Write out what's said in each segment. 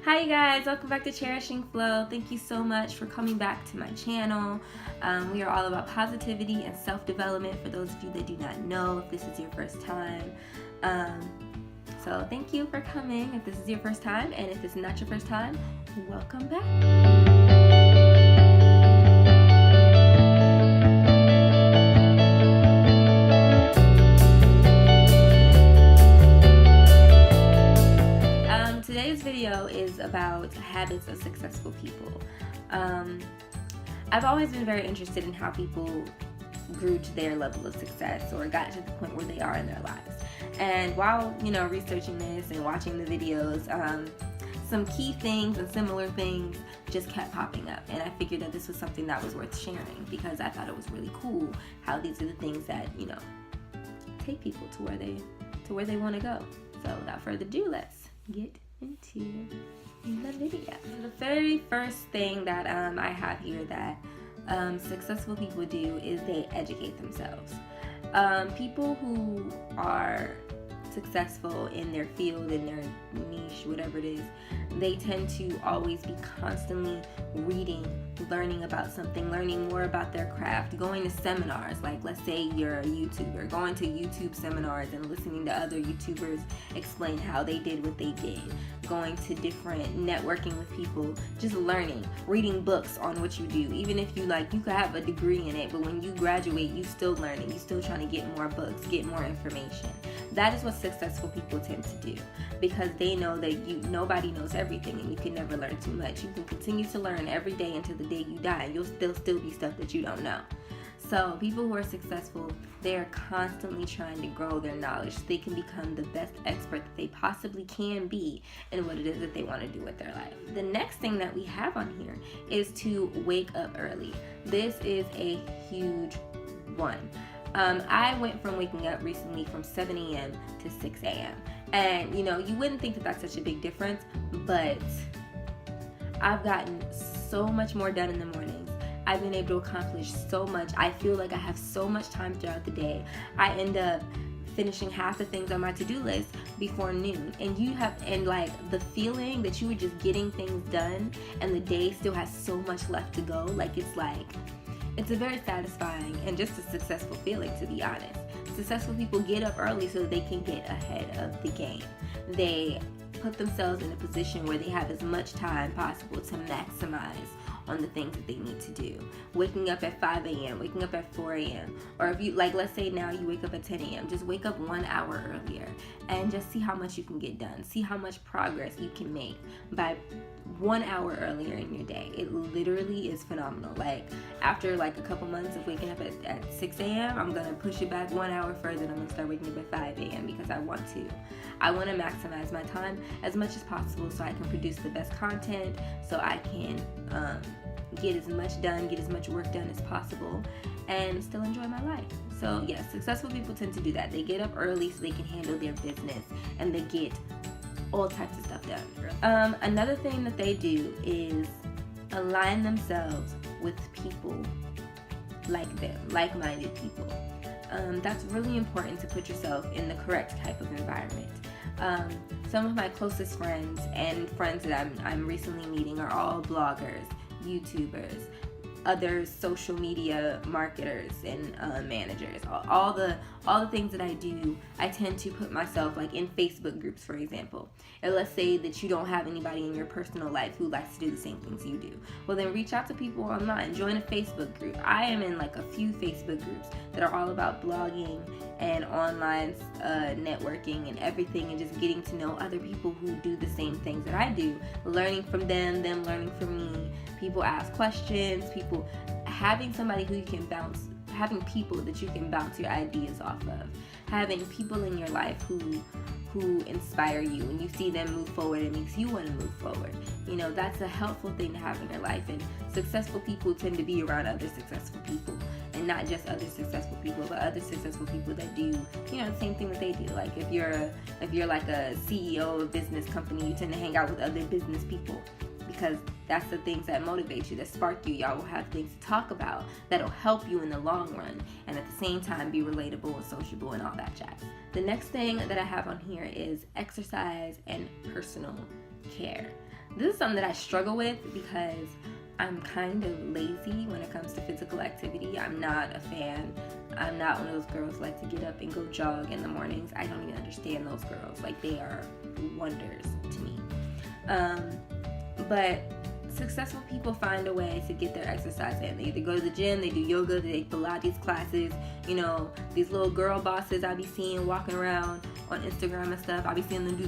Hi you guys, welcome back to Cherishing Flow. Thank you so much for coming back to my channel. We are all about positivity and self-development for those of you that do not know if this is your first time. So thank you for coming if this is your first time, and if this is not your first time, welcome back. Today's video is about habits of successful people. I've always been very interested in how people grew to their level of success or got to the point where they are in their lives. And while, researching this and watching the videos, some key things and similar things just kept popping up. And I figured that this was something that was worth sharing because I thought it was really cool how these are the things that, take people to where they want to go. So without further ado, let's get into the video. The very first thing that I have here that successful people do is they educate themselves. People who are successful in their field, in their niche, whatever it is, they tend to always be constantly reading, learning about something, learning more about their craft, going to seminars. Like, let's say you're a YouTuber, going to YouTube seminars and listening to other YouTubers explain how they did what they did, going to different networking with people, just learning, reading books on what you do. Even if you could have a degree in it, but when you graduate, you still learning, you still trying to get more books, get more information. That is what successful people tend to do, because they know that nobody knows everything and you can never learn too much. You can continue to learn every day until the day you die, and you'll still be stuff that you don't know. So people who are successful, they're constantly trying to grow their knowledge so they can become the best expert that they possibly can be in what it is that they want to do with their life. The next thing that we have on here is to wake up early. This is a huge one. I went from waking up recently from 7 a.m. to 6 a.m. And, you wouldn't think that that's such a big difference, but I've gotten so much more done in the mornings. I've been able to accomplish so much. I feel like I have so much time throughout the day. I end up finishing half the things on my to-do list before noon. And the feeling that you were just getting things done and the day still has so much left to go. It's a very satisfying and just a successful feeling, to be honest. Successful people get up early so they can get ahead of the game. They put themselves in a position where they have as much time possible to maximize on the things that they need to do. Waking up at 5 a.m., waking up at 4 a.m. Or if you, let's say now you wake up at 10 a.m., just wake up 1 hour earlier and just see how much you can get done. See how much progress you can make by 1 hour earlier in your day. It literally is phenomenal. After a couple months of waking up at 6 a.m., I'm going to push it back 1 hour further, and I'm going to start waking up at 5 a.m. because I want to. I want to maximize my time as much as possible so I can produce the best content, so I can get as much done, get as much work done as possible, and still enjoy my life. So yes, successful people tend to do that. They get up early so they can handle their business, and they get all types of stuff done. Another thing that they do is align themselves with people like them, like-minded people. That's really important to put yourself in the correct type of environment. Some of my closest friends and friends that I'm recently meeting are all bloggers, YouTubers, other social media marketers and managers. All the things that I do, I tend to put myself in Facebook groups, for example. And let's say that you don't have anybody in your personal life who likes to do the same things you do. Well, then reach out to people online. Join a Facebook group. I am in a few Facebook groups that are all about blogging and online networking and everything, and just getting to know other people who do the same things that I do. Learning from them learning from me. People ask questions. Having somebody who you can bounce, having people that you can bounce your ideas off of, having people in your life who inspire you. When you see them move forward, it makes you want to move forward. That's a helpful thing to have in your life. And successful people tend to be around other successful people, and not just other successful people, but other successful people that do the same thing that they do. If you're a CEO of a business company, you tend to hang out with other business people, because that's the things that motivate you, that spark you. Y'all will have things to talk about that'll help you in the long run, and at the same time be relatable and sociable and all that jazz. The next thing that I have on here is exercise and personal care. This is something that I struggle with because I'm kind of lazy when it comes to physical activity. I'm not a fan. I'm not one of those girls who like to get up and go jog in the mornings. I don't even understand those girls. Like, they are wonders to me. But successful people find a way to get their exercise in. They either go to the gym, they do yoga, they take Pilates classes. You know, these little girl bosses I be seeing walking around on Instagram and stuff. I be seeing them do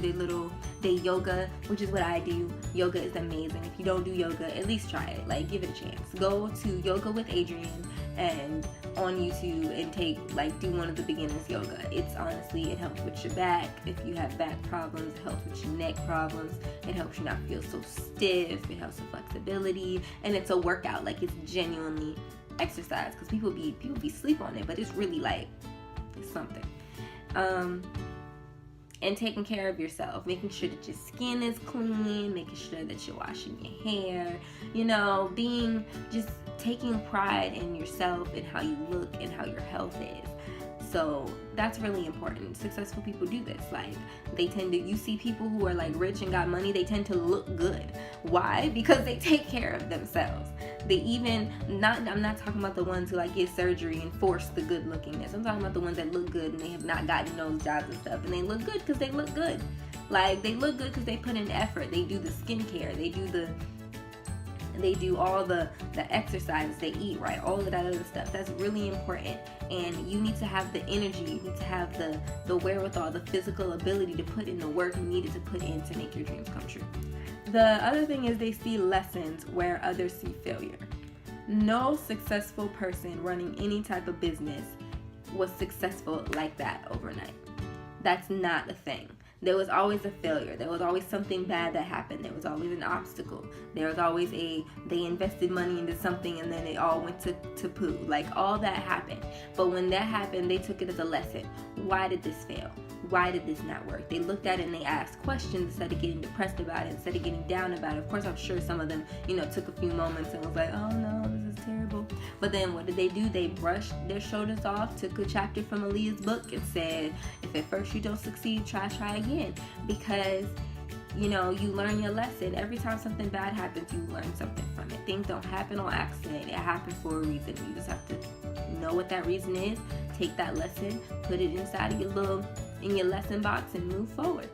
their yoga, which is what I do. Yoga is amazing. If you don't do yoga, at least try it. Like, give it a chance. Go to Yoga with Adrienne and on YouTube and do one of the beginners yoga. It's honestly, it helps with your back. If you have back problems, it helps with your neck problems. It helps you not feel so stiff. It helps with flexibility, and it's a workout. Like, it's genuinely exercise, because people be sleep on it, but it's really like, it's something. And taking care of yourself, making sure that your skin is clean, making sure that you're washing your hair, you know, just taking pride in yourself and how you look and how your health is. So that's really important. Successful people do this. Like, you see people who are like rich and got money, they tend to look good. Why? Because they take care of themselves. I'm not talking about the ones who like get surgery and force the good lookingness. I'm talking about the ones that look good and they have not gotten nose jobs and stuff, and they look good because they look good. Like, they look good because they put in effort. They do the skincare. They do all the exercises, they eat right, all of that other stuff. That's really important. And you need to have the energy, you need to have the wherewithal, the physical ability to put in the work needed to put in to make your dreams come true. The other thing is, they see lessons where others see failure. No successful person running any type of business was successful like that overnight. That's not a thing. There was always a failure. There was always something bad that happened. There was always an obstacle. There was always they invested money into something and then it all went to poo. Like, all that happened. But when that happened, they took it as a lesson. Why did this fail? Why did this not work? They looked at it and they asked questions instead of getting depressed about it, instead of getting down about it. Of course, I'm sure some of them, took a few moments and was like, oh no, this is terrible. But then what did they do? They brushed their shoulders off, took a chapter from Aaliyah's book and said, if at first you don't succeed, try again. Because you learn your lesson. Every time something bad happens, you learn something from it. Things don't happen on accident. It happened for a reason. You just have to know what that reason is, take that lesson, put it inside of in your lesson box and move forward.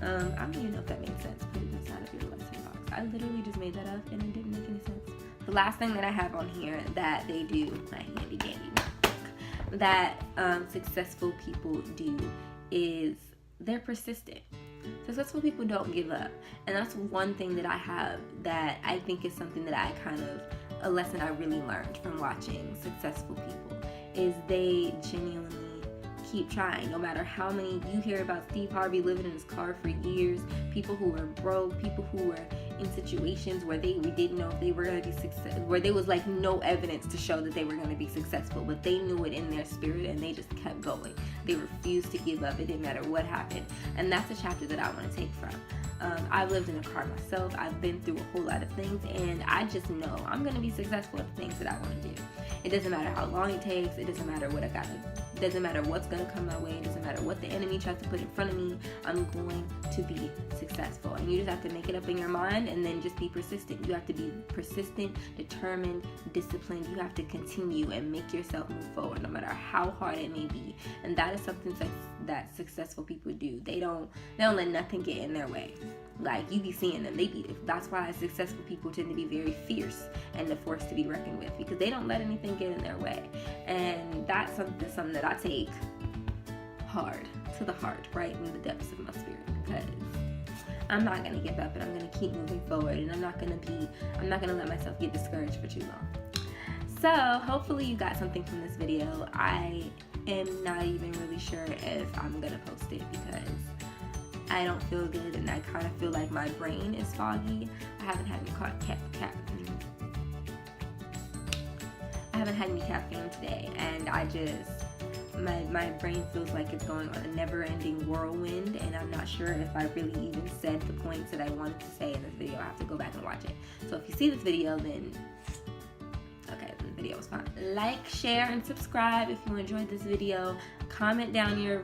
I don't even know if that makes sense. Put it inside of your lesson box. I literally just made that up and it didn't make any sense. The last thing that I have on here that they do, my handy dandy notebook, that successful people do is they're persistent. Successful people don't give up. And that's one thing that I have that I think is something that a lesson I really learned from watching successful people, is they genuinely keep trying. No matter how many you hear about Steve Harvey living in his car for years, people who were broke, people who were in situations where we didn't know if they were going to be successful, where there was like no evidence to show that they were going to be successful, but they knew it in their spirit and they just kept going. They refused to give up. It didn't matter what happened. And that's a chapter that I want to take from. I've lived in a car myself. I've been through a whole lot of things, and I just know I'm going to be successful at the things that I want to do. It doesn't matter how long it takes. It doesn't matter what I got to. It doesn't matter what's going to come my way. It doesn't matter what the enemy tries to put in front of me. I'm going to be successful. And you just have to make it up in your mind and then just be persistent. You have to be persistent, determined, disciplined. You have to continue and make yourself move forward no matter how hard it may be. And that is something that successful people do. They don't let nothing get in their way. Like, you be seeing them, that's why successful people tend to be very fierce and a force to be reckoned with, because they don't let anything get in their way. And that's something that I take hard to the heart, right in the depths of my spirit, because I'm not gonna give up and I'm gonna keep moving forward, and I'm not gonna let myself get discouraged for too long. So hopefully you got something from this video. I am not even really sure if I'm gonna post it because I don't feel good and I kind of feel like my brain is foggy. I haven't had any caffeine today, and I just my brain feels like it's going on a never-ending whirlwind, and I'm not sure if I really even said the points that I wanted to say in this video. I have to go back and watch it. So if you see this video, then okay, the video was fine. Like, share, and subscribe if you enjoyed this video. Comment down your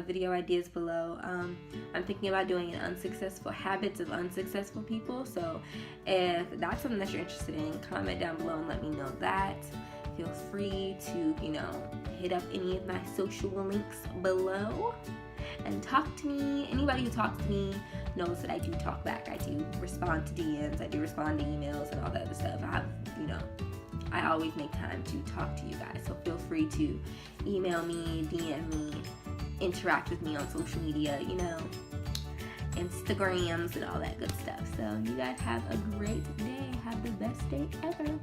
video ideas below. I'm thinking about doing an unsuccessful habits of unsuccessful people. So if that's something that you're interested in, comment down below and let me know that. Feel free to, hit up any of my social links below and talk to me. Anybody who talks to me knows that I do talk back. I do respond to DMs, I do respond to emails and all that other stuff. I always make time to talk to you guys. So feel free to email me, DM me, interact with me on social media, Instagrams and all that good stuff. So you guys have a great day. Have the best day ever.